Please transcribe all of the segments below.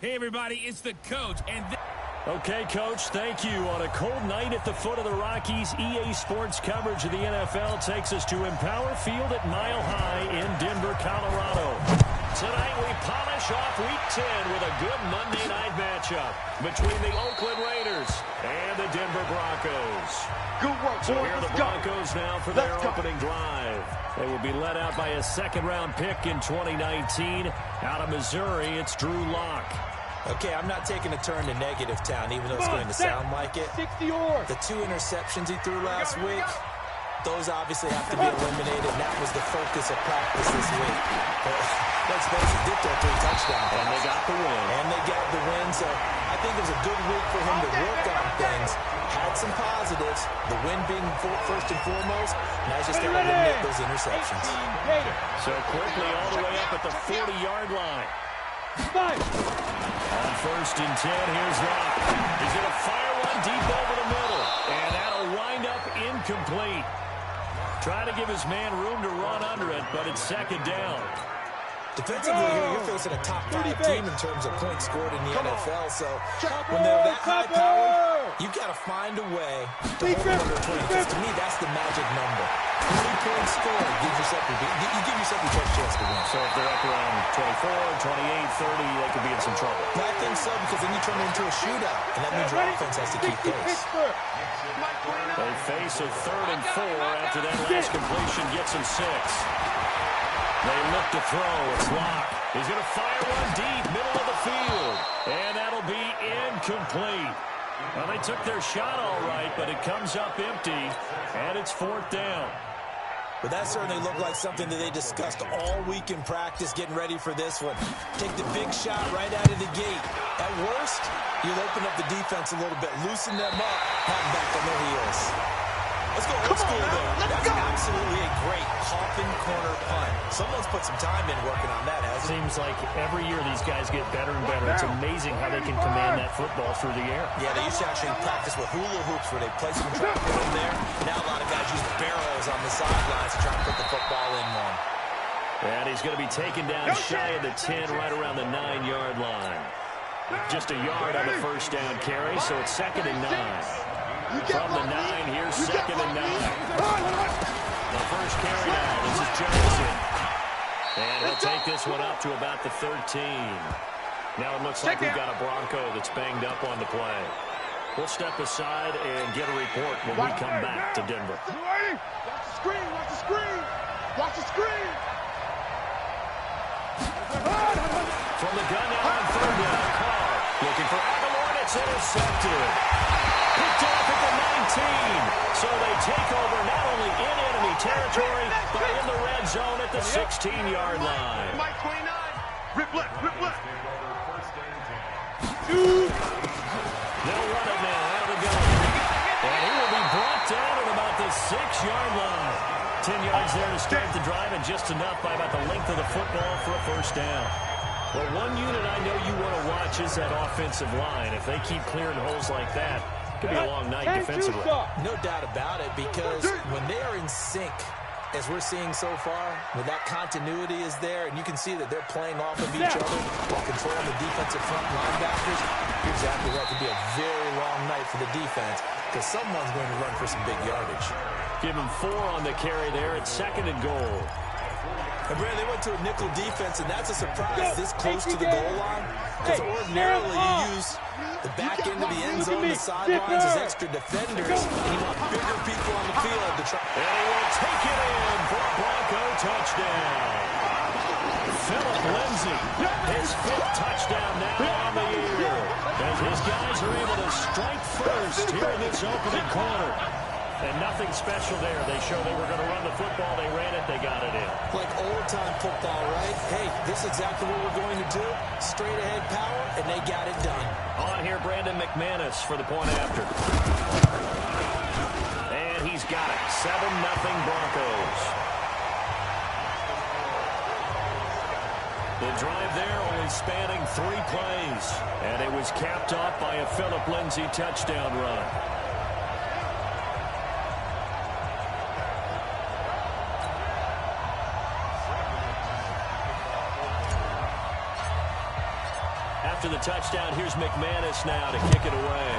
Hey, everybody, it's the coach, and... Okay, Coach, thank you. On a cold night at the foot of the Rockies, EA Sports coverage of the NFL takes us to Empower Field at Mile High in Denver, Colorado. Tonight we polish off Week 10 with a good Monday night matchup between the Oakland Raiders and the Denver Broncos. Good work, so boy. here are the Broncos now for their opening drive. They will be led out by a second-round pick in 2019. Out of Missouri, it's Drew Lock. Okay, I'm not taking a turn to negative town, even though it's going to sound like it. The 2 interceptions he threw last week, those obviously have to be eliminated, and that was the focus of practice this week. But let's face it, did throw 3 touchdowns. And they got the win. So I think it was a good week for him to work on things. Had some positives, the win being first and foremost. Now he's just got to eliminate those interceptions. So quickly all the way up at the 40-yard line. On first and 10, here's Lock. He's going to fire one deep over the middle, and that'll wind up incomplete. Trying to give his man room to run under it, but it's second down. Defensively here, you're facing a top 5 team in terms of points scored in the NFL, so when they're that high-powered, you've got to find a way to hold them under 20, because to me, that's the magic number. 20 points scored, you give yourself your best chance to win. So if they're up around 24, 28, 30, they could be in some trouble. I think so, because then you turn it into a shootout, and that means your offense has to keep pace. They face a 3rd and 4 after that last completion gets him 6. They look to throw. It's Lock. He's going to fire one deep, middle of the field. And that'll be incomplete. Well, they took their shot all right, but it comes up empty, and it's 4th down. But that certainly looked like something that they discussed all week in practice, getting ready for this one. Take the big shot right out of the gate. At worst, you'll open up the defense a little bit, loosen them up, have them back on their heels. Let's go old school there. That's absolutely a great hopping corner punt. Someone's put some time in working on that, hasn't it? Seems like every year these guys get better and better. It's amazing how they can command that football through the air. Yeah, they used to actually practice with hula hoops where they place them and try to put them there. Now a lot of guys use barrels on the sidelines to try to put the football in one. And he's going to be taken down shy of the 10, right around the 9-yard line. Just a yard on the first down carry, so it's 2nd and 9. From the 9, here's 2nd and 9. The first carry now, this is Johnson. And he'll take this one up to about the 13. Now it looks like we've got a Bronco that's banged up on the play. We'll step aside and get a report when we come back to Denver. Watch the screen, watch the screen, watch the screen. From the gun now on 3rd down, Carr looking for Aguilar, and it's intercepted. Picked off at the 19. So they take over not only in enemy territory, but in the red zone at the 16-yard line. Mike 29. Rip left, rip left. They'll run it now out of the gun. And he will be brought down at about the 6-yard line. 10 yards there to start the drive, and just enough by about the length of the football for a first down. Well, one unit I know you want to watch is that offensive line. If they keep clearing holes like that, it could be a long night defensively. No doubt about it, because when they are in sync, as we're seeing so far, when that continuity is there, and you can see that they're playing off of each other while controlling the defensive front linebackers, you're exactly right. It could be a very long night for the defense, because someone's going to run for some big yardage. Give him 4 on the carry there at 2nd and goal. And Brad, they went to a nickel defense, and that's a surprise this close to the goal line, because ordinarily you use the back end of the end zone, the sidelines as extra defenders, and you want bigger people on the field to try. And he will take it in for a Bronco touchdown. Philip Lindsay, his 5th touchdown now on the year, as his guys are able to strike first here in this opening quarter. And nothing special there. They showed they were going to run the football. They ran it. They got it in. Like old-time football, right? Hey, this is exactly what we're going to do. Straight-ahead power, and they got it done. On here, Brandon McManus for the point after. And he's got it. 7-0 Broncos. The drive there only spanning 3 plays. And it was capped off by a Philip Lindsay touchdown run. after the touchdown. Here's McManus now to kick it away.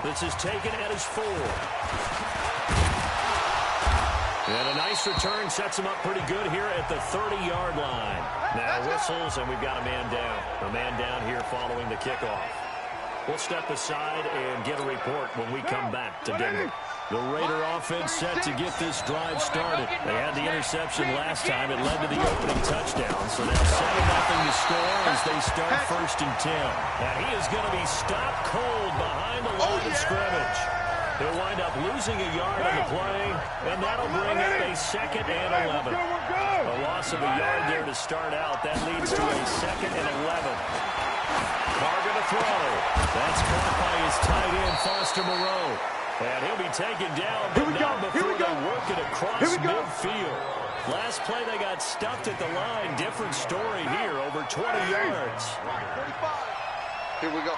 This is taken at his 4. And a nice return sets him up pretty good here at the 30-yard line. Now whistles, and we've got a man down. A man down here following the kickoff. We'll step aside and get a report when we come back to Denver. The Raider offense set to get this drive started. They had the interception last time. It led to the opening touchdown. So now 7-0 to score as they start 1st and 10. And he is going to be stopped cold behind the line of scrimmage. He'll wind up losing a yard on the play, and that'll bring up a 2nd and 11. A loss of a yard there to start out. That leads to a 2nd and 11. Carr going to throw. That's caught by his tight end, Foster Moreau. And he'll be taken down, but not before they work it across midfield. Last play, they got stuffed at the line. Different story here, over 20 yards. Here we go.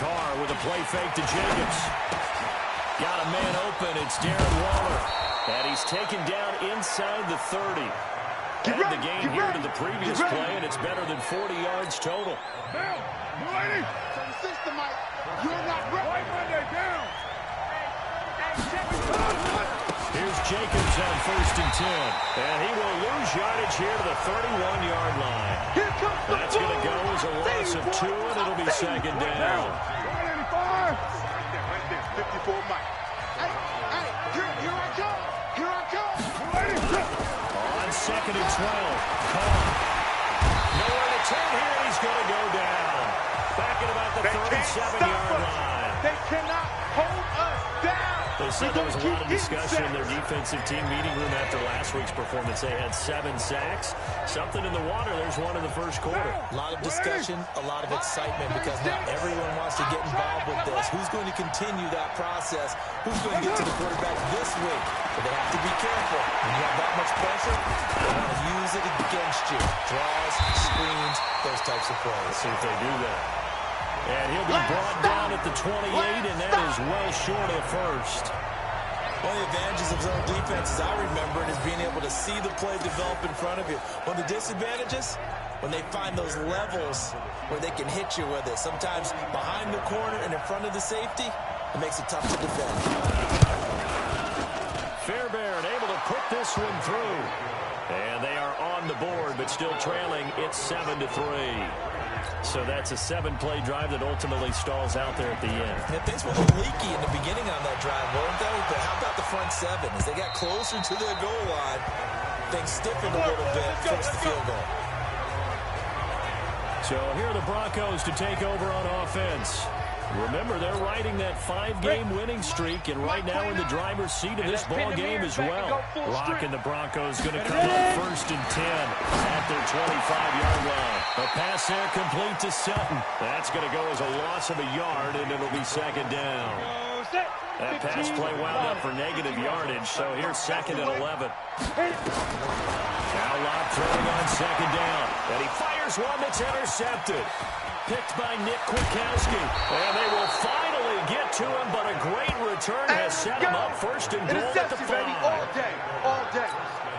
Carr with a play fake to Jacobs. Got a man open. It's Darren Waller. And he's taken down inside the 30. Add the gain here to the previous play, and it's better than 40 yards total. Down. From the system, Mike. You're not ready. Down. Here's Jacobs on 1st and 10. And he will lose yardage here to the 31-yard line. That's going to go as a loss of 2, and it'll be 2nd down. 54, Mike. Hey, here I come. Here I come. On 2nd and 12. Carr. Nowhere to turn here, and he's going to go down. Back at about the 37-yard line. They cannot hold us down. They said there was a lot of discussion in their defensive team meeting room after last week's performance. They had 7 sacks. Something in the water. There's one in the first quarter. A lot of discussion, a lot of excitement, because not everyone wants to get involved with this. Who's going to continue that process? Who's going to get to the quarterback this week? But they have to be careful. When you have that much pressure, they want to use it against you. Draws, screens, those types of plays. Let's see if they do that. And he'll be brought down at the 28, and that is well short of the first. One of the advantages of zone defense, as I remember it, is being able to see the play develop in front of you. One of the disadvantages, when they find those levels where they can hit you with it. Sometimes behind the corner and in front of the safety, it makes it tough to defend. Fairbairn able to put this one through. And they are on the board, but still trailing. It's 7-3. So that's a 7-play drive that ultimately stalls out there at the end. Yeah, things were a little leaky in the beginning on that drive, weren't they? But how about the front 7? As they got closer to the goal line, things stiffened a little bit, forced the field goal. So here are the Broncos to take over on offense. Remember, they're riding that 5-game winning streak, and right now in the driver's seat of this ball game as well. Rock and the Broncos going to come up 1st and 10 at their 25-yard line. A pass there complete to Sutton. That's going to go as a loss of a yard, and it'll be 2nd down. That pass play wound up for negative yardage, so here's 2nd and 11. Now Locke throwing on 2nd down, and he fires one that's intercepted. Picked by Nick Kwiatkowski. And they will finally get to him, but a great return has set him up 1st and goal at the 5. All day, all day.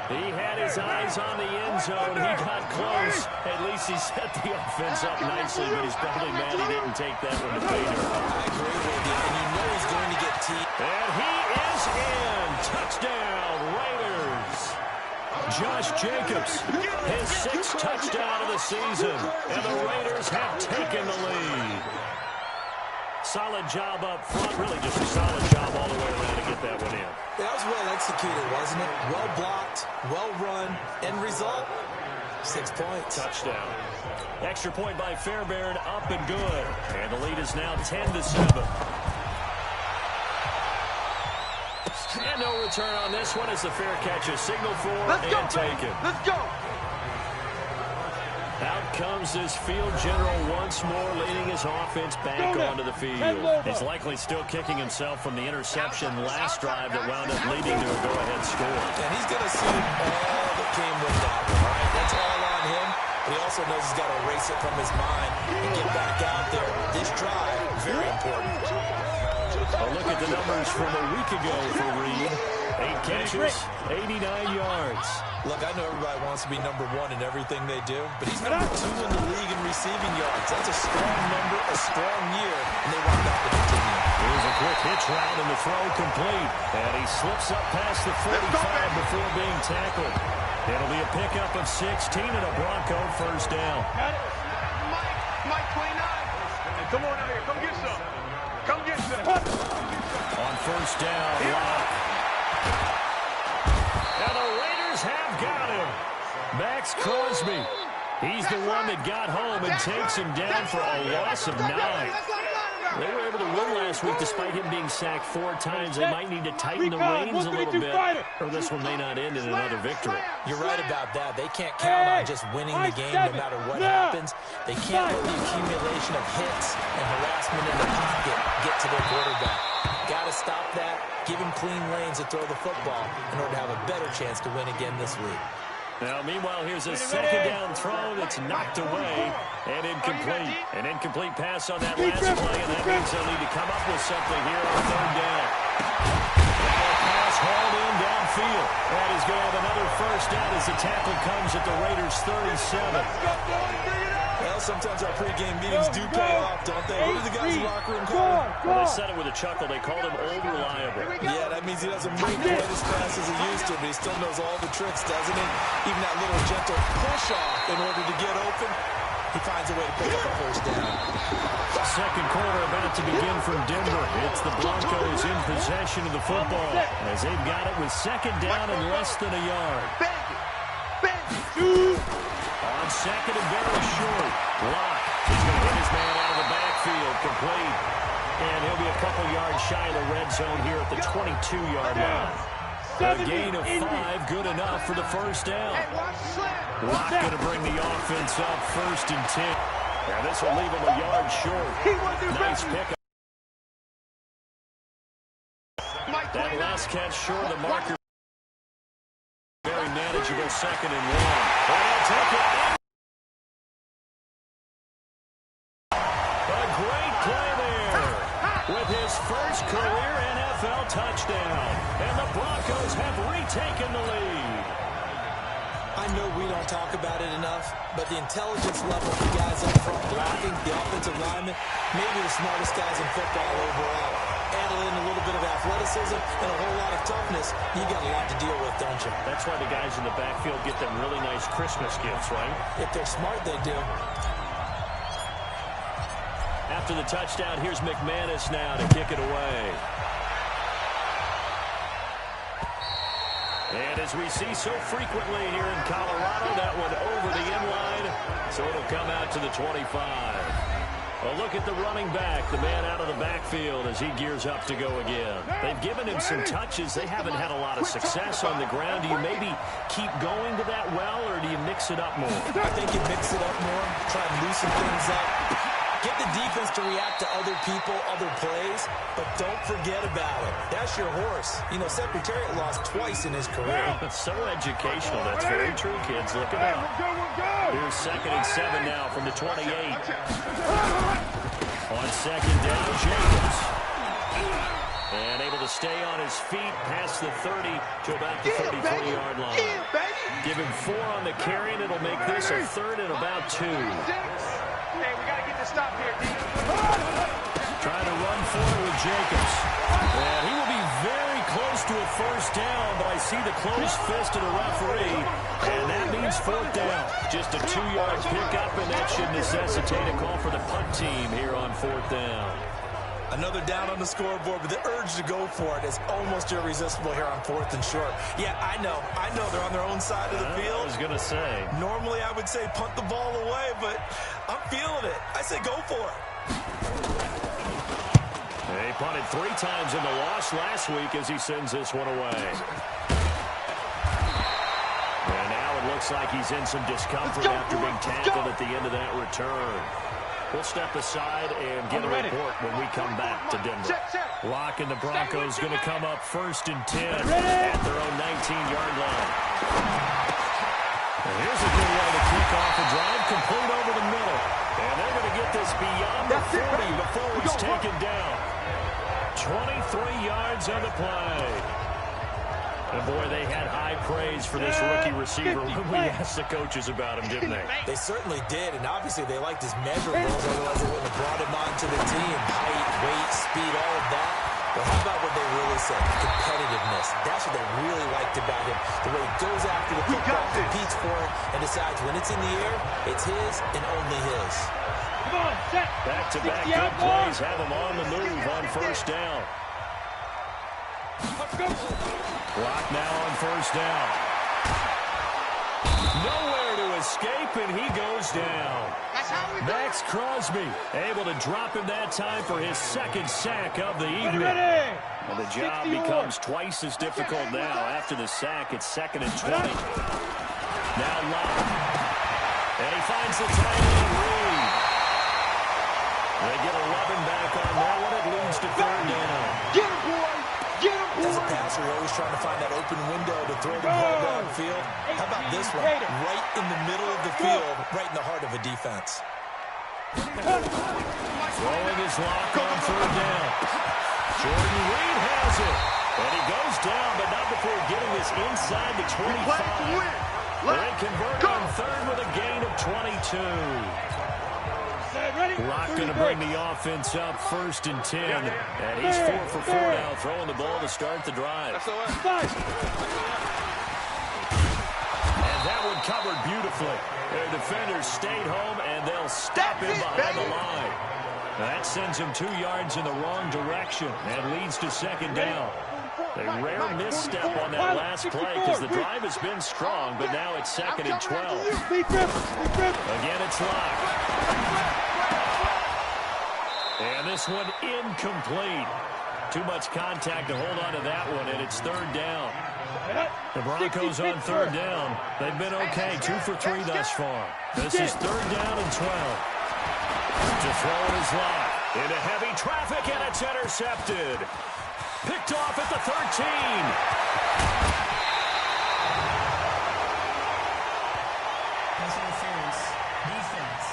He had his eyes on the end zone. He got close. At least he set the offense up nicely, but he's probably mad he didn't take that one to Bader. I agree with you, and you know he's going to get teed. And he is in. Touchdown, Raiders. Josh Jacobs, his 6th touchdown of the season, and the Raiders have taken the lead. Solid job up front, really just a solid job all the way around to get that one in. That was well executed, wasn't it? Well blocked, well run, end result, 6 points. Touchdown. Extra point by Fairbairn, up and good. And the lead is now 10-7. And no return on this one as the fair catch is signaled for and taken. Let's go. Out comes this field general once more, leading his offense back onto the field. He's likely still kicking himself from the interception last drive that wound up leading to a go-ahead score. And he's going to see all that came with that one, right? That's all on him. but he also knows he's got to erase it from his mind and get back out there. This drive, very important. A look at the numbers from a week ago for Reed. 8 catches, 89 yards. Look, I know everybody wants to be number one in everything they do, but he's number 2 in the league in receiving yards. That's a strong number, a strong year, and they want that to continue. Here's a quick hitch route and the throw complete. And he slips up past the 45 before being tackled. It'll be a pickup of 16 and a Bronco first down. Got it. Mike 29. Hey, come on out here. Come get some. Come get some. On first down, Locke. And the Raiders have got him. Max Crosby. He's the one that got home and takes him down for a loss of 9. They were able to win last week despite him being sacked 4 times. They might need to tighten the reins a little bit, or this one may not end in another victory. You're right about that. They can't count on just winning the game no matter what happens. They can't let the accumulation of hits and harassment in the pocket get to their quarterback. Got to stop that, give him clean lanes to throw the football in order to have a better chance to win again this week. Now, meanwhile, here's a second down throw that's knocked away and incomplete. An incomplete pass on that last play, and that means they'll need to come up with something here on third down. And a pass hauled in downfield. That is going to have another first down as the tackle comes at the Raiders' 37. Well, sometimes our pregame meetings do pay off, don't they? What did the guys in the locker room call him? Well, they said it with a chuckle. They called him old reliable. Yeah, that means he doesn't make quite as fast as he used to, but he still knows all the tricks, doesn't he? Even that little gentle push-off in order to get open, he finds a way to pick up a first down. Second quarter about to begin from Denver. It's the Broncos in possession of the football as they've got it with second down and less than a yard. On second and very short. Locke is going to hit his man out of the backfield. Complete. And he'll be a couple yards shy of the red zone here at the 22-yard line. A gain of 5, good enough for the first down. Locke going to bring the offense up first and 10. And this will leave him a yard short. Nice pickup. That last catch short of the marker. Very manageable second and 1. And he'll take it. A great play there with his first career NFL touchdown. And the Broncos have retaken the lead. I know we don't talk about it enough, but the intelligence level of the guys up front blocking, the offensive linemen, maybe the smartest guys in football overall. Add in a little bit of athleticism and a whole lot of toughness, you got a lot to deal with, don't you? That's why the guys in the backfield get them really nice Christmas gifts, right? If they're smart, they do. After the touchdown, here's McManus now to kick it away. And as we see so frequently here in Colorado, that one over the inline, so it'll come out to the 25. A look at the running back, the man out of the backfield as he gears up to go again. They've given him some touches. They haven't had a lot of success on the ground. Do you maybe keep going to that well, or do you mix it up more? I think you mix it up more, try and loosen things up. Get the defense to react to other people, other plays, but don't forget about it. That's your horse. You know, Secretariat lost twice in his career. So educational. That's very true, kids. Look it up. Here's second and 7 now from the 28. On second down, Jacobs. And able to stay on his feet past the 30 to about the 33-yard line. Give him 4 on the carry, and it'll make this a third and about 2. Hey, we got to get this stop here, D. Trying to run for it with Jacobs. And he will be very close to a first down, but I see the closed fist of the referee, and that means 4th down. Just a 2-yard pickup, and that should necessitate a call for the punt team here on 4th down. Another down on the scoreboard, but the urge to go for it is almost irresistible here on 4th and short. Yeah, I know they're on their own side of the field. I was going to say. Normally I would say punt the ball away, but I'm feeling it. I say go for it. They punted 3 times in the loss last week as he sends this one away. And now it looks like he's in some discomfort after being tackled at the end of that return. We'll step aside and get a report when we come back to Denver. Locke and the Broncos going to come up first and 10 at their own 19-yard line. Here's a good way to kick off the drive, complete over the middle. And they're going to get this beyond the 40 before it's taken down. 23 yards on the play. And boy, they had high praise for this rookie receiver when we asked the coaches about him, didn't they? They certainly did, and obviously they liked his measurables, otherwise they wouldn't have brought him onto the team. Height, weight, speed, all of that. But how about what they really said? Competitiveness. That's what they really liked about him. The way he goes after the football, competes for it, and decides when it's in the air, it's his and only his. Back-to-back good plays have him on the move on first down. Clock now on first down. Nowhere to escape, and he goes down. Max Crosby able to drop him that time for his second sack of the evening. And the job becomes twice as difficult now. After the sack, it's 2nd and 20. Now Locke. And he finds the tight end, Reed. They get 11 back on that one. It leads to 3rd down. Get him, boy! Get him, boy! As a passer, you're always trying to find that open window to throw the ball downfield. How about this one? Right in the middle of the field, right in the heart of a defense. Throwing his lock on 3rd down. Jordan Reed has it. And he goes down, but not before getting this inside the 25. They convert on 3rd with a gain of 22. Rock going to bring the offense up 1st and 10. And he's 4 for 4 now, throwing the ball to start the drive. And that one covered beautifully. Their defenders stayed home, and they'll stop him behind the line. That sends him 2 yards in the wrong direction and leads to 2nd down. A rare misstep on that last play because the drive has been strong, but now it's 2nd and 12. Again, it's Locke. And this one incomplete. Too much contact to hold on to that one, and it's 3rd down. The Broncos on 3rd down. They've been okay, 2 for 3 thus far. This is 3rd down and 12. To throw it is Locke. Into heavy traffic, and it's intercepted. Picked off at the 13. Pass interference. Defense.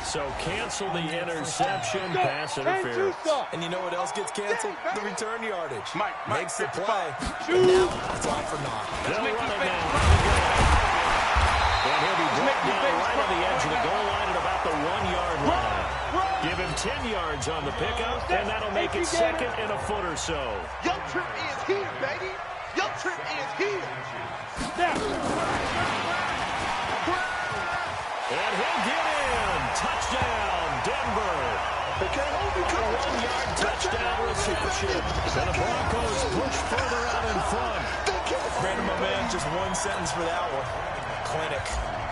So cancel the interception, pass interference. And you know what else gets canceled? The return yardage. Makes the 55. play. And now it's all for naught. They'll run it now. And he'll be brought down right on the edge of the goal line at about the 1-yard line. Give him 10 yards on the pickup, and that'll make it 2nd and a foot or so. Your trip is here, baby. Your trip is here. And he'll get in. Touchdown, Denver. A 1-yard touchdown reception. And the Broncos push further out in front. Brandon, my man, just one sentence for that one. Clinic.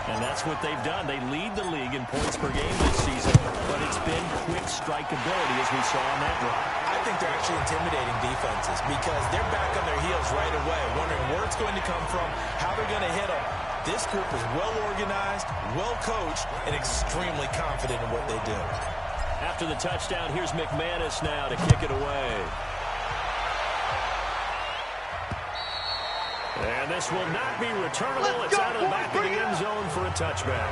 And that's what they've done. They lead the league in points per game this season, but it's been quick strikeability as we saw on that drive. I think they're actually intimidating defenses because they're back on their heels right away, wondering where it's going to come from, how they're going to hit them. This group is well organized, well coached, and extremely confident in what they do. After the touchdown, here's McManus now to kick it away. And this will not be returnable. It's out of the back of the end zone for a touchback.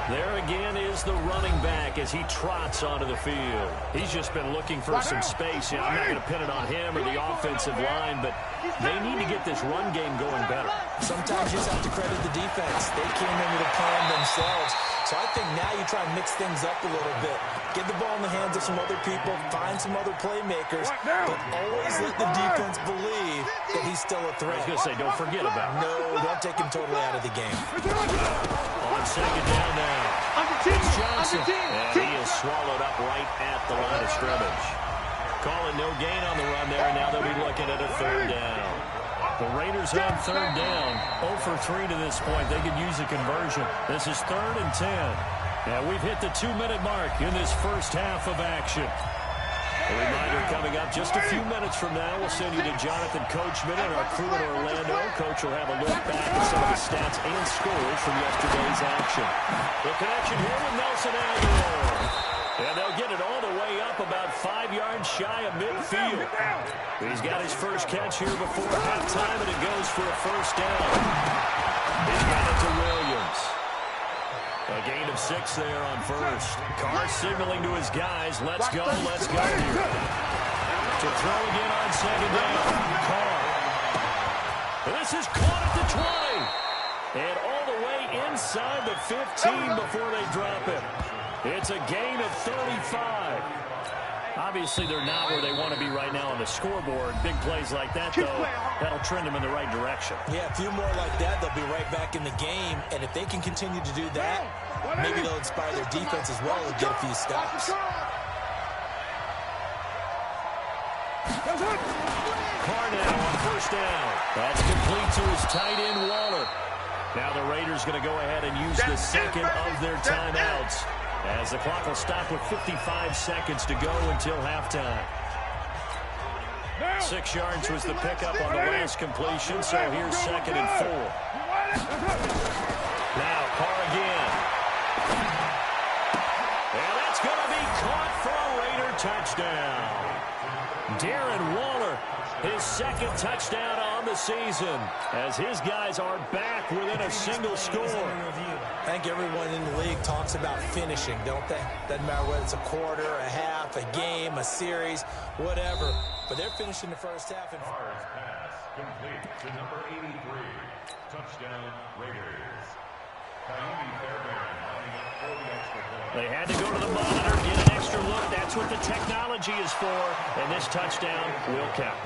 There again is the running back as he trots onto the field. He's just been looking for some space. I'm not going to pin it on him or the offensive line, but they need to get this run game going better. Sometimes you just have to credit the defense. They came in with a plan themselves. So I think now you try and mix things up a little bit. Get the ball in the hands of some other people, find some other playmakers, but always let the defense believe that he's still a threat. I was going to say, don't forget about him. No, don't take him totally out of the game. On 2nd down now. It's Johnson. And he is swallowed up right at the line of scrimmage. Calling no gain on the run there, and now they'll be looking at a 3rd down. The Raiders on 3rd down. 0 for 3 to this point. They could use a conversion. This is 3rd and 10. And we've hit the 2-minute mark in this first half of action. A reminder coming up just a few minutes from now. We'll send you to Jonathan Coachman and our crew in Orlando. Coach will have a look back at some of the stats and scores from yesterday's action. The connection here with Nelson Aguilar. And they'll get it all the way up about 5 yards shy of midfield. He's got his first catch here before halftime, and it goes for a first down. He's got it to Williams. A gain of 6 there on first. Carr signaling to his guys, let's go here. To throw again on second down. Carr. This is caught at the 20. And all the way inside the 15 before they drop it. It's a gain of 35. Obviously, they're not where they want to be right now on the scoreboard. Big plays like that, though, that'll trend them in the right direction. Yeah, a few more like that, they'll be right back in the game. And if they can continue to do that, maybe they'll inspire their defense as well and get a few stops. Carr now on first down. That's complete to his tight end, Waller. Now the Raiders going to go ahead and use the second of their timeouts, as the clock will stop with 55 seconds to go until halftime. 6 yards was the pickup on the last completion, so here's 2nd and 4. Now Carr again. And that's going to be caught for a Raider touchdown. Darren Waller, his 2nd touchdown on the season, as his guys are back within a single score. I think everyone in the league talks about finishing, don't they? Doesn't matter whether it's a quarter, a half, a game, a series, whatever. But they're finishing the first half. And pass complete to number 83. Touchdown Raiders. They had to go to the monitor, get an extra look. That's what the technology is for. And this touchdown will count.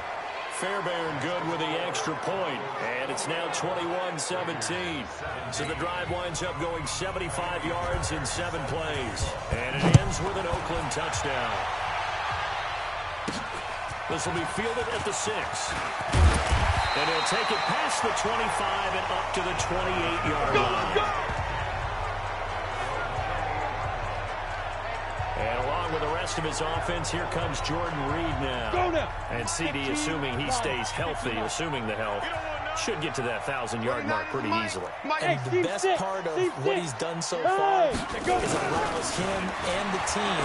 Fairbairn good with the extra point. And it's now 21-17. So the drive winds up going 75 yards in 7 plays. And it ends with an Oakland touchdown. This will be fielded at the 6. And he'll take it past the 25 and up to the 28-yard line. And along with the rest of his offense, here comes Jordan Reed now. And CD, assuming he stays healthy, assuming the health, should get to that 1,000-yard mark pretty easily. And the best part of what he's done so far is it allows him and the team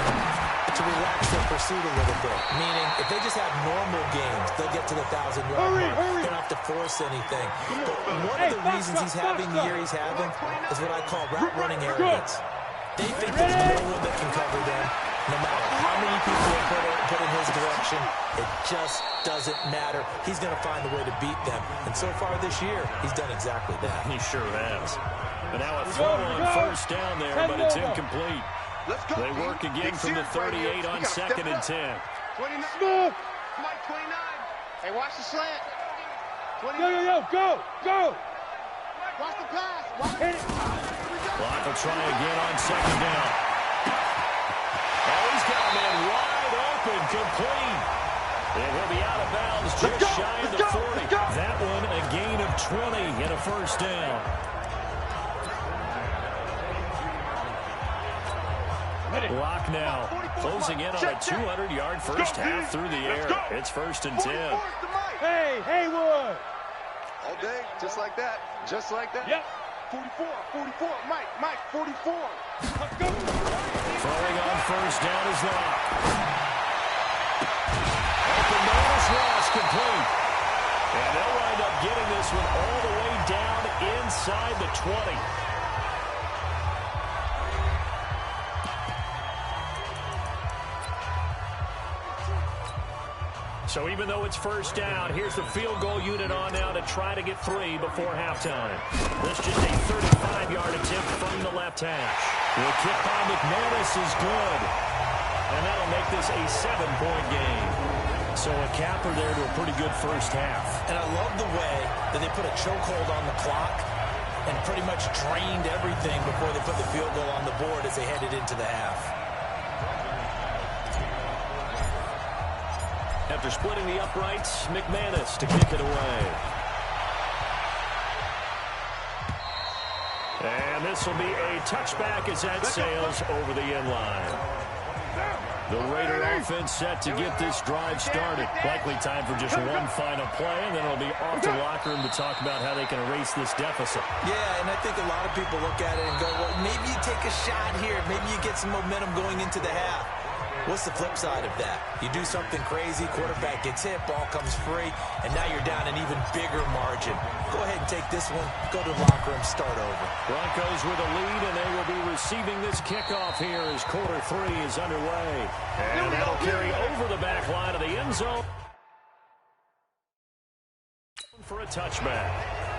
to relax their pursuit a little bit. Meaning, if they just have normal games, they'll get to the 1,000-yard mark. They don't have to force anything. But one of the reasons he's having the year he's having is what I call route running arrogance. They think there's no one that can cover them. No matter how many people are put in his direction, it just doesn't matter. He's going to find a way to beat them. And so far this year, he's done exactly that. He sure has. But now a throw on first down there, but it's incomplete. They work again from the 38 on 2nd and 10. 29. Mike, 29. Hey, watch the slant. 29. Go. Watch the pass. Hit it. Clock will try again on 2nd down. Oh, he's got a man wide open, complete. It will be out of bounds just shy of the 40. That one a gain of 20 and a first down. Lock now, closing in on a 200-yard first half through the air. It's 1st and 10. Hey, Haywood. All day, just like that. Yep. 44. Mike, 44. Let's go. Throwing on first down is Lock. Open notice, Ross complete. And they'll wind up getting this one all the way down inside the 20. So even though it's first down, here's the field goal unit on now to try to get 3 before halftime. This just a 35-yard attempt from the left hash. The kick by McManus is good. And that'll make this a 7-point game. So a capper there to a pretty good first half. And I love the way that they put a chokehold on the clock and pretty much drained everything before they put the field goal on the board as they headed into the half. After splitting the uprights, McManus to kick it away. And this will be a touchback as that sails over the end line. The Raider offense set to get this drive started. Likely time for just one final play, and then it'll be off to the locker room to talk about how they can erase this deficit. Yeah, and I think a lot of people look at it and go, well, maybe you take a shot here. Maybe you get some momentum going into the half. What's the flip side of that? You do something crazy, quarterback gets hit, ball comes free, and now you're down an even bigger margin. Go ahead and take this one, go to the locker room, start over. Broncos with a lead, and they will be receiving this kickoff here as quarter 3 is underway. And that'll carry over the back line of the end zone for a touchback.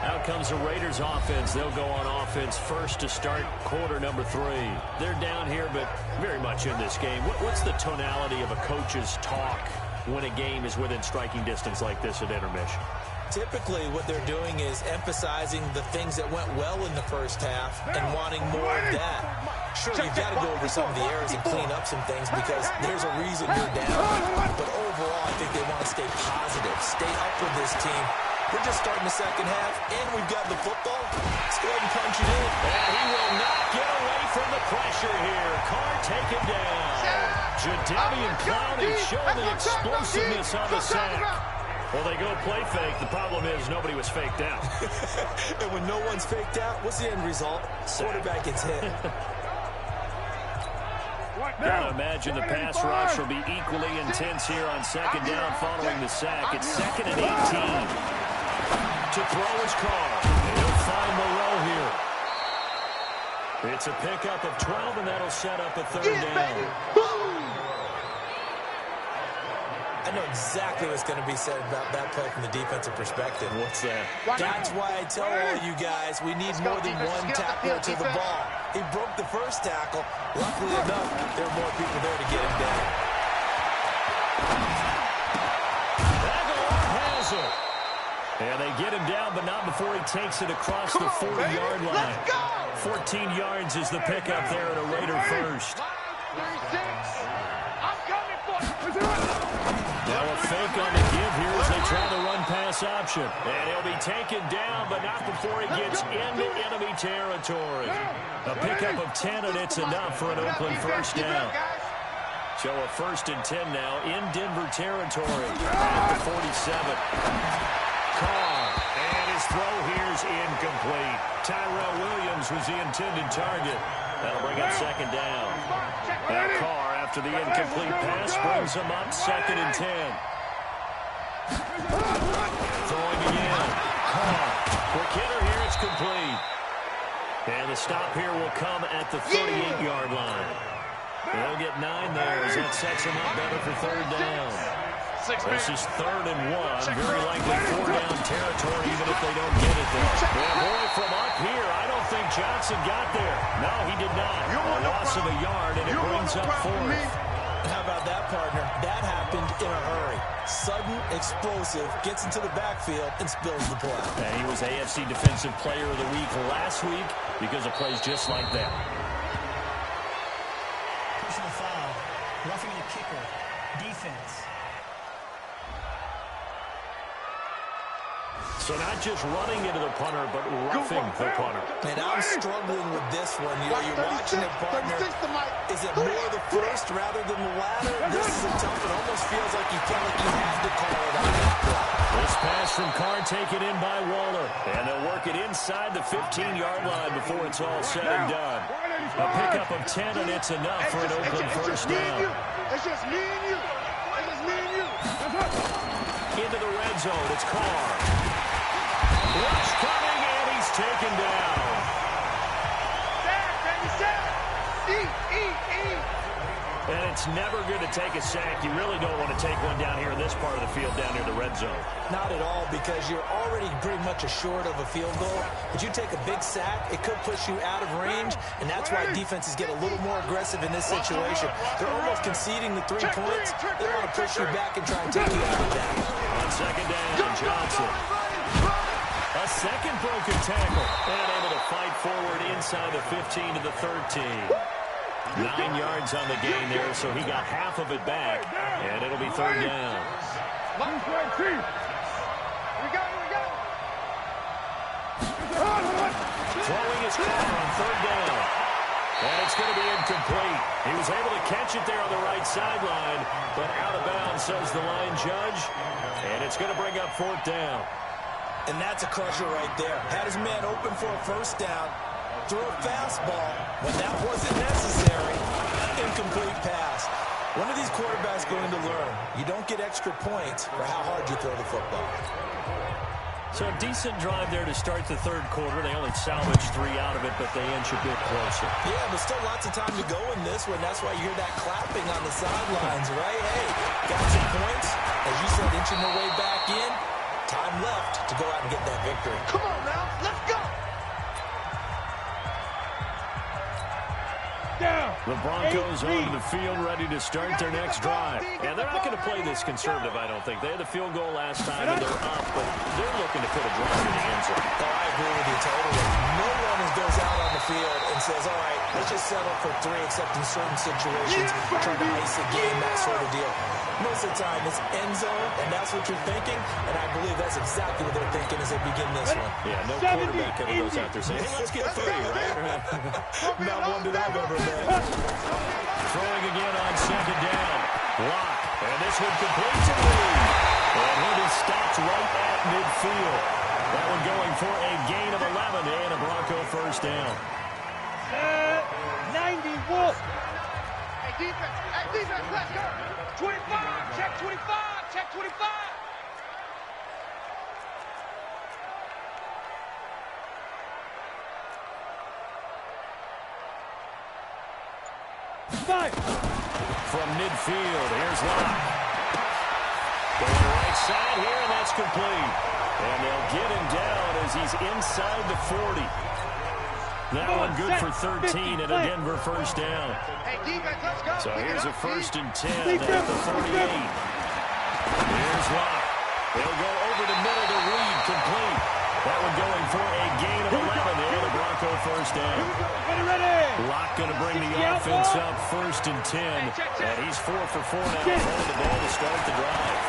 Out comes the Raiders offense. They'll go on offense first to start quarter number 3. They're down here, but very much in this game. What's the tonality of a coach's talk when a game is within striking distance like this at intermission? Typically, what they're doing is emphasizing the things that went well in the first half and wanting more of that. Sure, you've got to go over some of the errors and clean up some things because there's a reason you're down. But overall, I think they want to stay positive, stay up with this team. We're just starting the second half, and we've got the football. Let's go ahead and punch it in. And he will not get away from the pressure here. Carr taken down. Jadeveon Clowney showing the explosiveness on the sack. Well, they go play fake. The problem is nobody was faked out. And when no one's faked out, what's the end result? Quarterback gets hit. Gotta imagine the pass rush will be equally intense here on second down following the sack. It's 2nd and 18. To throw his Carr. And he'll find Moreau here. It's a pickup of 12, and that'll set up a 3rd down. I know exactly what's going to be said about that play from the defensive perspective. What's that? That's why I tell all you guys we need more than one tackler to the ball. He broke the first tackle. Luckily enough, there were more people there to get him down. Aguilar has it. And they get him down, but not before he takes it across the 40-yard line. 14 yards is the pickup there at a Raider first. Now a fake on the give here as they try the run-pass option. And he'll be taken down, but not before he gets into enemy territory. A pickup of 10, and it's enough for an Oakland first down. So a 1st and 10 now in Denver territory at the 47. Carr, and his throw here's incomplete. Tyrell Williams was the intended target. That'll bring up 2nd down. Now Carr, after the incomplete pass, brings him up 2nd and 10. Throwing again. Carr, quick hitter here, it's complete. And the stop here will come at the 38-yard line. They'll get 9 there as that sets him up better for 3rd down. This is 3rd and 1. Very likely 4-down territory even if they don't get it there. Boy, from up here, I don't think Johnson got there. No, he did not. A loss of a yard, and it brings up 4th. How about that, partner? That happened in a hurry. Sudden, explosive, gets into the backfield, and spills the play. And he was AFC Defensive Player of the Week last week because of plays just like that. Personal foul. Roughing the kicker. Defense. So not just running into the punter, but roughing the punter. And I'm struggling with this one. You're watching it, partner. Is it more the first rather than the latter? This is a tough one. It almost feels like you feel like you have to call it on that play. This pass from Carr taken in by Waller. And they'll work it inside the 15-yard line before it's all said and done. A pickup of 10, and it's enough for an Oakland first down. It's just me and you. It's just me and you. Into the red zone, it's Carr. Rush coming, and he's taken down. Sack, baby, sack. And it's never good to take a sack. You really don't want to take one down here in this part of the field, down near the red zone. Not at all, because you're already pretty much assured of a field goal. But you take a big sack, it could push you out of range, and that's why defenses get a little more aggressive in this situation. They're almost conceding the 3 points. They want to push you back and try and take you out of that. On 2nd down, Johnson. A second broken tackle, and able to fight forward inside the 15 to the 13. 9 yards on the gain there, so he got half of it back, and it'll be 3rd down. We go. Throwing his car on 3rd down. And it's going to be incomplete. He was able to catch it there on the right sideline, but out of bounds, says the line judge. And it's going to bring up 4th down. And that's a crusher right there. Had his man open for a first down. Throw a fastball when that wasn't necessary. Incomplete pass. When are these quarterbacks going to learn? You don't get extra points for how hard you throw the football. So a decent drive there to start the 3rd quarter. They only salvaged 3 out of it, but they inch a bit closer. Yeah, but still lots of time to go in this one. That's why you hear that clapping on the sidelines, right? Hey, got some points. As you said, inching their way back in. Time left to go out and get that victory. Come on now, let's go. The Broncos onto the field ready to start their next drive. And they're not going to play this conservative, I don't think. They had a field goal last time, and they're up, but they're looking to put a drive in the end zone. Oh, I agree with you totally. No one goes out on the field and says, all right, let's just settle for 3, except in certain situations, trying to ice a game, that sort of deal. Most of the time, it's end zone, and that's what you're thinking, and I believe that's exactly what they're thinking as they begin this one. Yeah, no quarterback ever goes out there saying, hey, let's get 3, right? Not one that I've ever met. Throwing again on 2nd down. Block. And this one completes a lead. And he'll be stopped right at midfield. That one going for a gain of 11 and a Bronco first down. 90 Wolf. Hey, defense, let's go. 25, check 25, check 25. From midfield, here's Locke. Going right side here, and that's complete. And they'll get him down as he's inside the 40. That one good for 13 and a Denver first down. Hey, defense, let's go. So here's a 1st and 10 at the 48. Here's Locke. They'll go over the middle to Reed, complete. That one going for a gain of 11 and a Bronco first down. Locke going to bring the offense up 1st and 10. And he's 4 for 4 now, holding the ball to start the drive.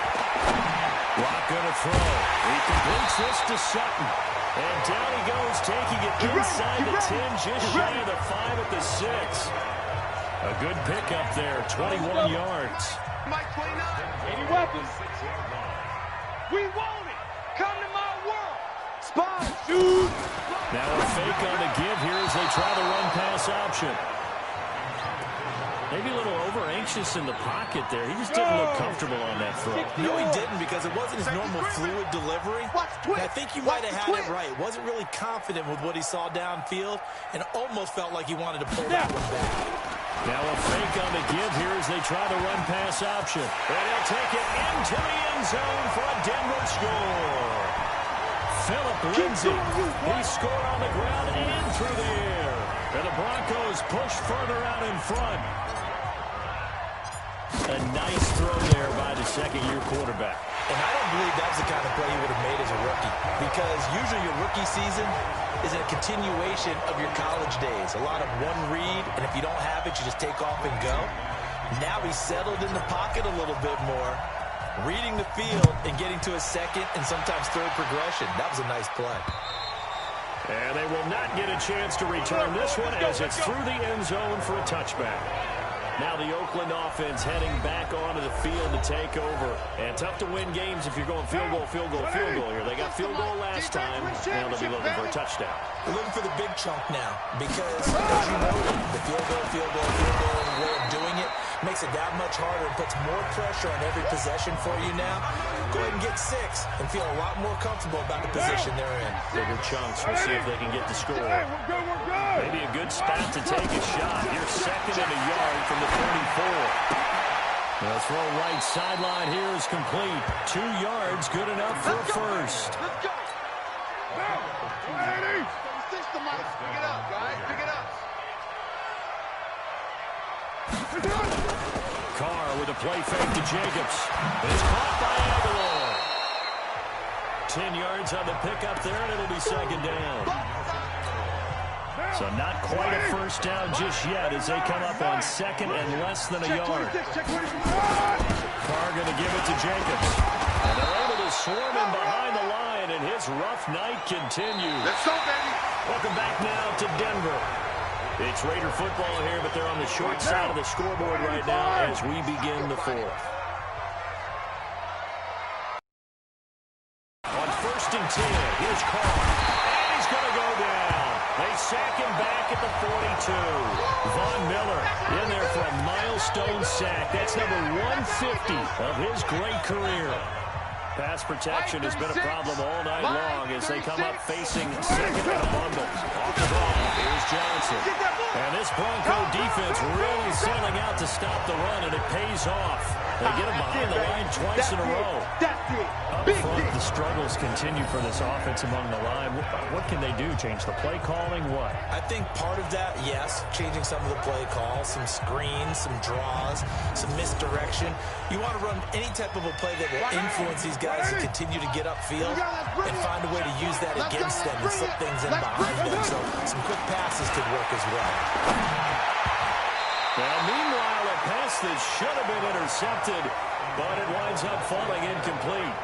Locke going to throw. He completes this to Sutton. And down he goes, taking it inside the 10, just shy of the 5 at the 6. A good pickup there, 21 yards. Mike 29. Any weapons? We want it. Come to my world. Spot, dude. Now a fake on the give here as they try the run-pass option. Maybe a little over-anxious in the pocket there. He just didn't look comfortable on that throw. No, he didn't, because it wasn't his normal fluid delivery. And I think you might have had it right. Wasn't really confident with what he saw downfield and almost felt like he wanted to pull that one back. Now a fake on the give here as they try the run-pass option. And he'll take it into the end zone for a Denver score. Philip Lindsay, he scored on the ground and through the air. And the Broncos push further out in front. A nice throw there by the second-year quarterback. And I don't believe that was the kind of play he would have made as a rookie, because usually your rookie season is a continuation of your college days. A lot of one read, and if you don't have it, you just take off and go. Now he's settled in the pocket a little bit more, reading the field and getting to a second and sometimes third progression. That was a nice play. And they will not get a chance to return this one as it's through the end zone for a touchback. Now the Oakland offense heading back onto the field to take over. And tough to win games if you're going field goal, field goal, field goal here. They got field goal last time. Now they'll be looking for a touchdown. They're looking for the big chunk now because, as you know, the field goal, way of doing it makes it that much harder and puts more pressure on every possession for you now. Go ahead and get 6 and feel a lot more comfortable about the position they're in. Bigger chunks. We'll see if they can get the score. Maybe a good spot to take a shot. You're second and a yard from the 34. The throw right sideline here is complete. 2 yards, good enough for a first. Let's go. Pick it up, guys. Pick it up. Carr with a play fake to Jacobs. It's caught by Aguilar. 10 yards on the pickup there, and it'll be second down. So not quite a first down just yet as they come up on second and less than a yard. Carr going to give it to Jacobs. And they're able to swarm him behind the line, and his rough night continues. Let's go, baby. Welcome back now to Denver. It's Raider football here, but they're on the short side of the scoreboard right now as we begin the fourth. On 1st and 10, here's Carr. And he's going to go down. They sack him back at the 42. Von Miller in there for a milestone sack. That's number 150 of his great career. Pass protection has been a problem all night long as they come up facing second and a bundle. Off the ball, here's Johnson. And this Bronco defense really selling out to stop the run, and it pays off. They get him behind the line twice in a row. Up front, the struggles continue for this offense among the line. What can they do? Change the play calling? What? I think part of that, yes, changing some of the play calls, some screens, some draws, some misdirection. You want to run any type of a play that will influence these guys to continue to get upfield and find a way to use that against them and slip things in behind them. So some quick passes could work as well. Now, meanwhile, a pass that should have been intercepted, but it winds up falling incomplete.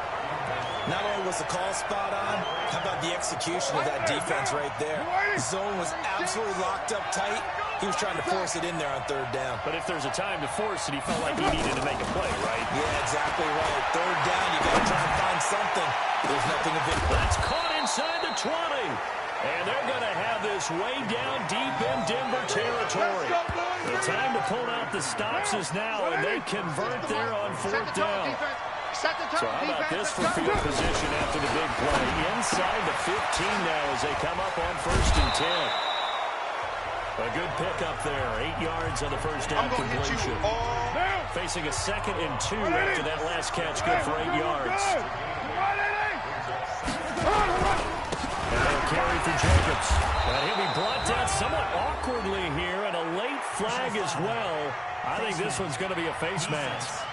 Not only was the call spot on, how about the execution of that defense right there? The zone was absolutely locked up tight. He was trying to force it in there on 3rd down. But if there's a time to force it, he felt like he needed to make a play, right? Yeah, exactly right. 3rd down, you got to try and find something. There's nothing of it. That's caught inside the 20. And they're going to have this way down deep in Denver territory. The time to pull out the stops is now, and they convert there on 4th down. So how about this for field position after the big play? Inside the 15 now as they come up on 1st and 10. A good pickup there. 8 yards on the 1st down completion. Facing a 2nd and 2 after that last catch, good for 8 yards. Carry for Jacobs. And he'll be brought down somewhat awkwardly here, and a late flag as well. I think this one's going to be a face mask.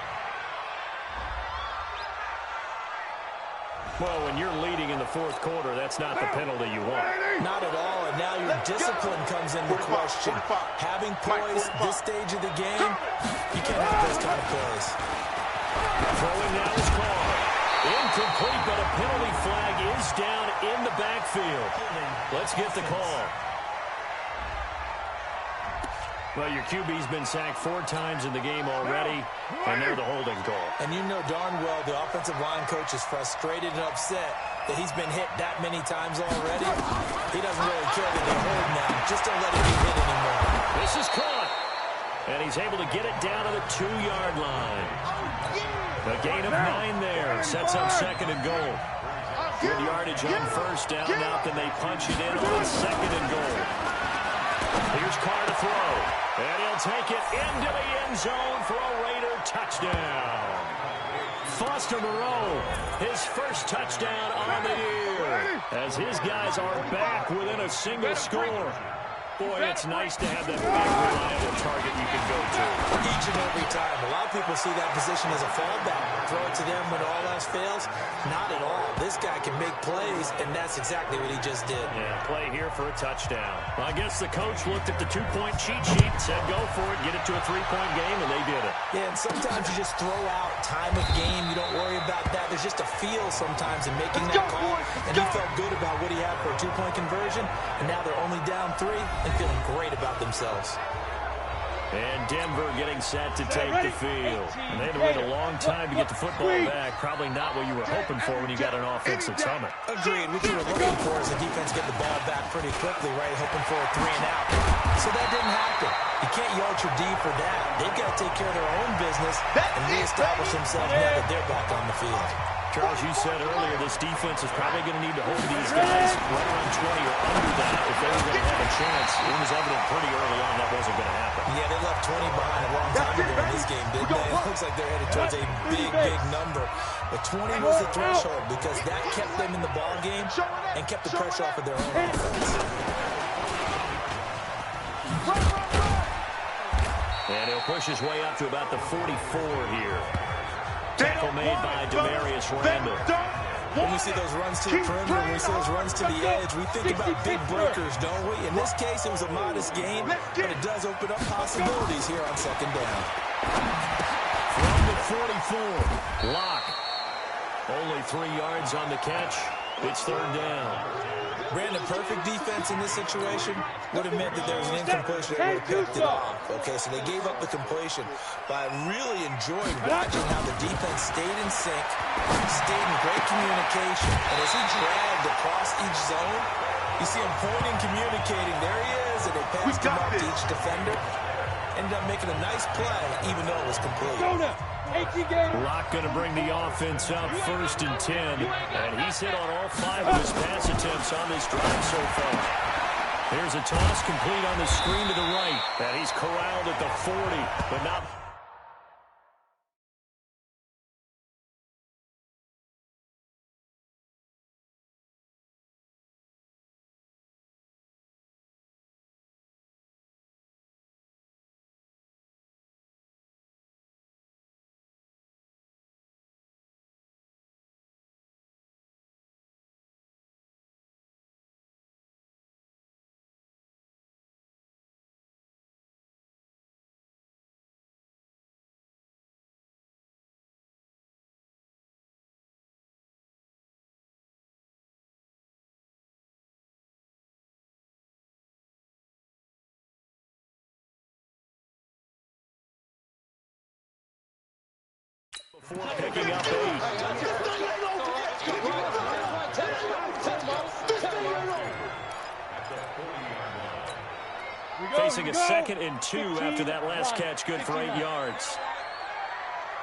Well, when you're leading in the 4th quarter, that's not the penalty you want. Not at all, and now your discipline comes into question. Having poise this stage of the game, you can't have those kind of plays. Throwing now is Carr. Incomplete, but a penalty flag is down in the backfield. Let's get the call. Well, your QB's been sacked 4 times in the game already, and they're the holding call. And you know darn well the offensive line coach is frustrated and upset that he's been hit that many times already. He doesn't really care that they're holding now. Just don't let him get hit anymore. This is caught, and he's able to get it down to the 2-yard line. A gain of 9 there. Sets up 2nd and goal. Good yardage on 1st down. Now can they punch it in on 2nd and goal? Here's Carr to throw. And he'll take it into the end zone for a Raider touchdown. Foster Moreau, his first touchdown on the year. As his guys are back within a single score. Boy, it's nice to have that big, reliable target you can go to. Each and every time. A lot of people see that position as a fallback. Throw it to them when all else fails. Not at all. This guy can make plays, and that's exactly what he just did. Yeah, play here for a touchdown. Well, I guess the coach looked at the 2-point cheat sheet and said, go for it, get it to a 3-point game, and they did it. Yeah, and sometimes you just throw out time of game. You don't worry about that. There's just a feel sometimes in making that call, and he felt good about what he had for a 2-point conversion, and now they're only down 3. And feeling great about themselves. And Denver getting set to take the field. And they had to wait a long time to get the football back. Probably not what you were hoping for when you got an offensive summit. Agreed. What you were looking for is the defense get the ball back pretty quickly, right? Hoping for a 3 and out. So that didn't happen. You can't yard your D for that. They've got to take care of their own business and reestablish themselves now that they're back on the field. Charles, you said earlier this defense is probably going to need to hold these guys right around 20 or under that if they were going to have a chance. It was evident pretty early on that wasn't going to happen. Yeah, they left 20 behind a long time ago in this game, didn't they? It looks like they're headed towards a big, big number. But 20 was the threshold because that kept them in the ball game and kept the pressure off of their own offense. And he'll push his way up to about the 44 here. Tackle made by Demarius Randall. When we see those runs to the perimeter, when we see those runs to the edge, we think about big breakers, don't we? In this case, it was a modest gain, but it does open up possibilities here on 2nd down. From the 44, Locke. Only 3 yards on the catch. It's 3rd down. Brandon, perfect defense in this situation would have meant that there was an incompletion that would have picked it off. Okay, so they gave up the completion. But I really enjoyed watching how the defense stayed in sync, stayed in great communication. And as he dragged across each zone, you see him pointing, communicating. There he is, and they passed him up to each defender. Ended up making a nice play, even though it was complete. Locke going to bring the offense up 1st and 10. And he's hit on all 5 of his pass attempts on this drive so far. Here's a toss complete on the screen to the right. And he's corralled at the 40, but not... Before picking up 8. Facing a 2nd and 2 after that last catch, good for 8 yards.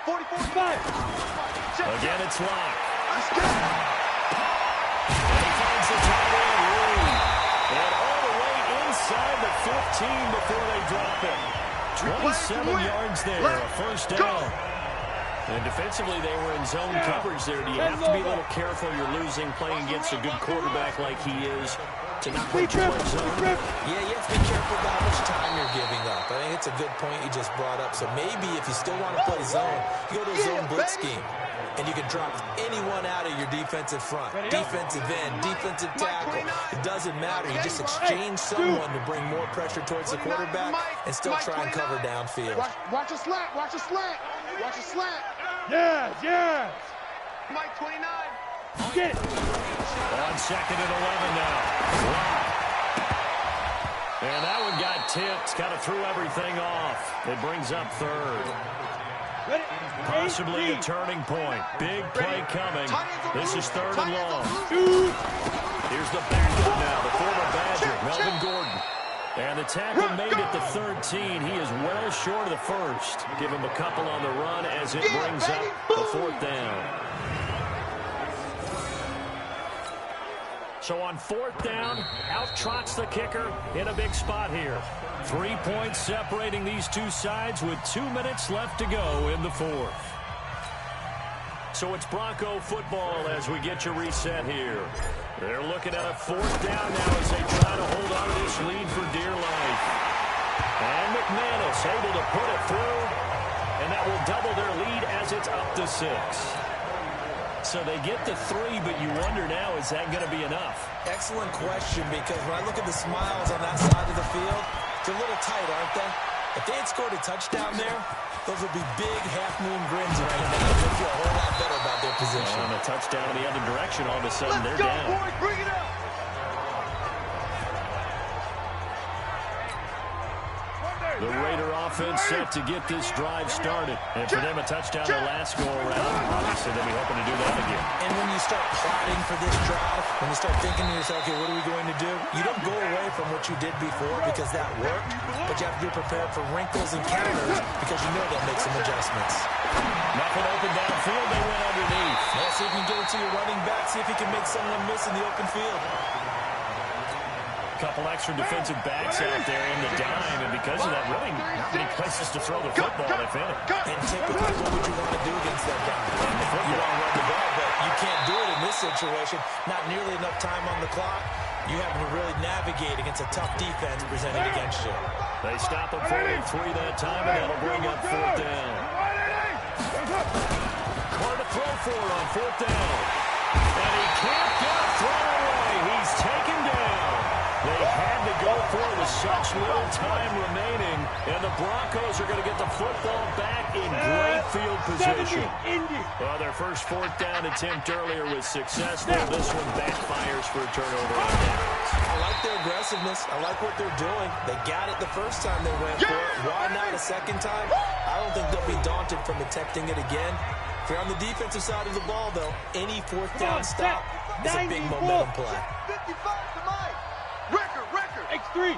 45. Again, it's Locke. And he finds the tight end, Reed. And all the way inside the 15 before they drop it. 27 yards there, a 1st down. And defensively, they were in zone coverage there. Do you have to be a little careful? You're losing, playing against a good quarterback like he is, to not play too much zone? Yeah, you have to be careful about how much time you're giving up. I think it's a good point you just brought up. So maybe if you still want to play zone, you go to a zone blitz scheme. And you can drop anyone out of your defensive front. Defensive end, defensive tackle. It doesn't matter. You just exchange someone to bring more pressure towards the quarterback and still try and cover downfield. Watch a slant. Watch a slant. Watch a slant. Yes. Mike 29. Get it. On 2nd and 11 now. Wow. And that one got tipped. Kind of threw everything off. It brings up 3rd. Possibly a turning point. Big play coming. This is 3rd and long. Here's the backup now, the former Badger, Melvin Gordon. And the tackle made at the 13. He is well short of the 1st. Give him a couple on the run as it brings up the 4th down. So on 4th down, out trots the kicker in a big spot here. 3 points separating these two sides with 2 minutes left to go in the 4th. So it's Bronco football as we get you reset here. They're looking at a 4th down now as they try to hold on to this lead for dear life. And McManus able to put it through, and that will double their lead as it's up to 6. So they get to 3, but you wonder now, is that going to be enough? Excellent question, because when I look at the smiles on that side of the field, they're a little tight, aren't they? If they had scored a touchdown there, those would be big half-moon grins right now. They feel a whole lot better about their position. And a touchdown in the other direction, all of a sudden they're down. Boys, bring it up. The Raider offense set to get this drive started. And for them, a touchdown their last go-around. Obviously, they'll be hoping to do that again. And when you start plotting for this drive, when you start thinking to yourself, okay, what are we going to do? You don't go away from what you did before because that worked, but you have to be prepared for wrinkles and counters because you know they'll make some adjustments. Nothing open downfield, they went underneath. Now see if you can get it to your running back, see if you can make someone miss in the open field. Couple extra defensive backs out there in the dime, and because of that, really not many places to throw the football, if any. And typically, what would you want to do against that guy? You want to run the ball, but you can't do it in this situation. Not nearly enough time on the clock. You have to really navigate against a tough defense presented against you. They stop at 43 that time, and that'll bring up 4th down. Hard to throw for it on 4th down. And he can't get a throw away. He's taken down. The They had to go for it with such little time remaining, and the Broncos are going to get the football back in great field position. Well, their first fourth down attempt earlier was successful. This one backfires for a turnover on downs. I like their aggressiveness. I like what they're doing. They got it the first time they went for it. Why not a second time? I don't think they'll be daunted from attempting it again. If you're on the defensive side of the ball, though, any fourth down stop is a big momentum play. 55 to Mike. Record. X3.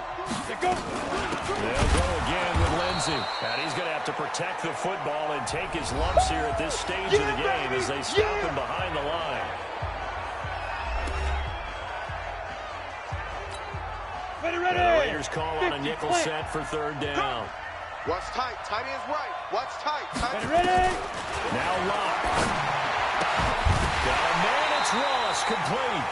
Let's go. They'll go again with Lindsey. And he's going to have to protect the football and take his lumps here at this stage of the game as they stop him behind the line. Ready. The Raiders call on a nickel set for third down. Watch tight. Tight end's right. Watch tight. Ready. Now Locke. Got a man, it's Ross, complete.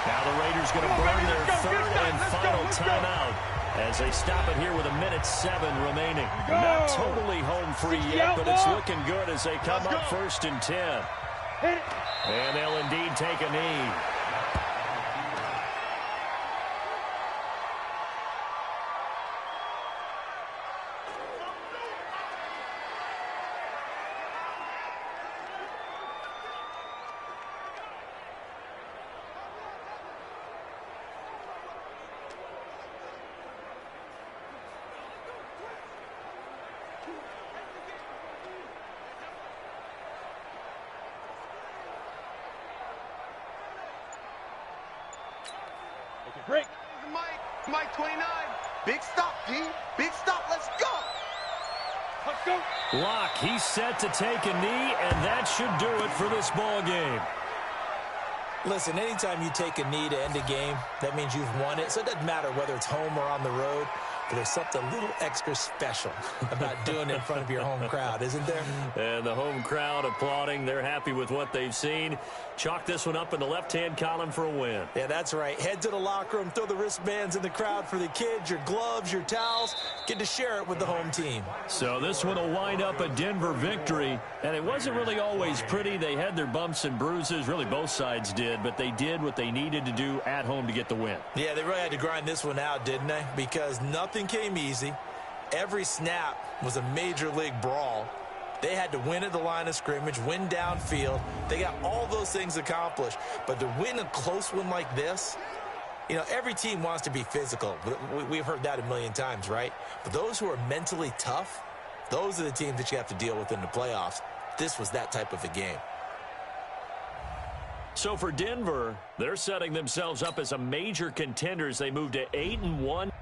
Now the Raiders going to burn their third and final timeout as they stop it here with 1:07 remaining. Not totally home free yet, but it's looking good as they come up 1st and 10. And they'll indeed take a knee. Break. Mike 29. Big stop, D. Big stop. Let's go. Let's go. Locke, he's set to take a knee, and that should do it for this ball game. Listen, anytime you take a knee to end a game, that means you've won it. So it doesn't matter whether it's home or on the road. But there's something a little extra special about doing it in front of your home crowd, isn't there? And the home crowd applauding. They're happy with what they've seen. Chalk this one up in the left-hand column for a win. Yeah, that's right. Head to the locker room, throw the wristbands in the crowd for the kids, your gloves, your towels. Get to share it with the home team. So this one will wind up a Denver victory. And it wasn't really always pretty. They had their bumps and bruises. Really, both sides did. But they did what they needed to do at home to get the win. Yeah, they really had to grind this one out, didn't they? Because nothing came easy. Every snap was a major league brawl. They had to win at the line of scrimmage, win downfield. They got all those things accomplished. But to win a close one like this, you know, every team wants to be physical. We've heard that a million times, right? But those who are mentally tough, those are the teams that you have to deal with in the playoffs. This was that type of a game. So for Denver, they're setting themselves up as a major contender as they move to 8-1.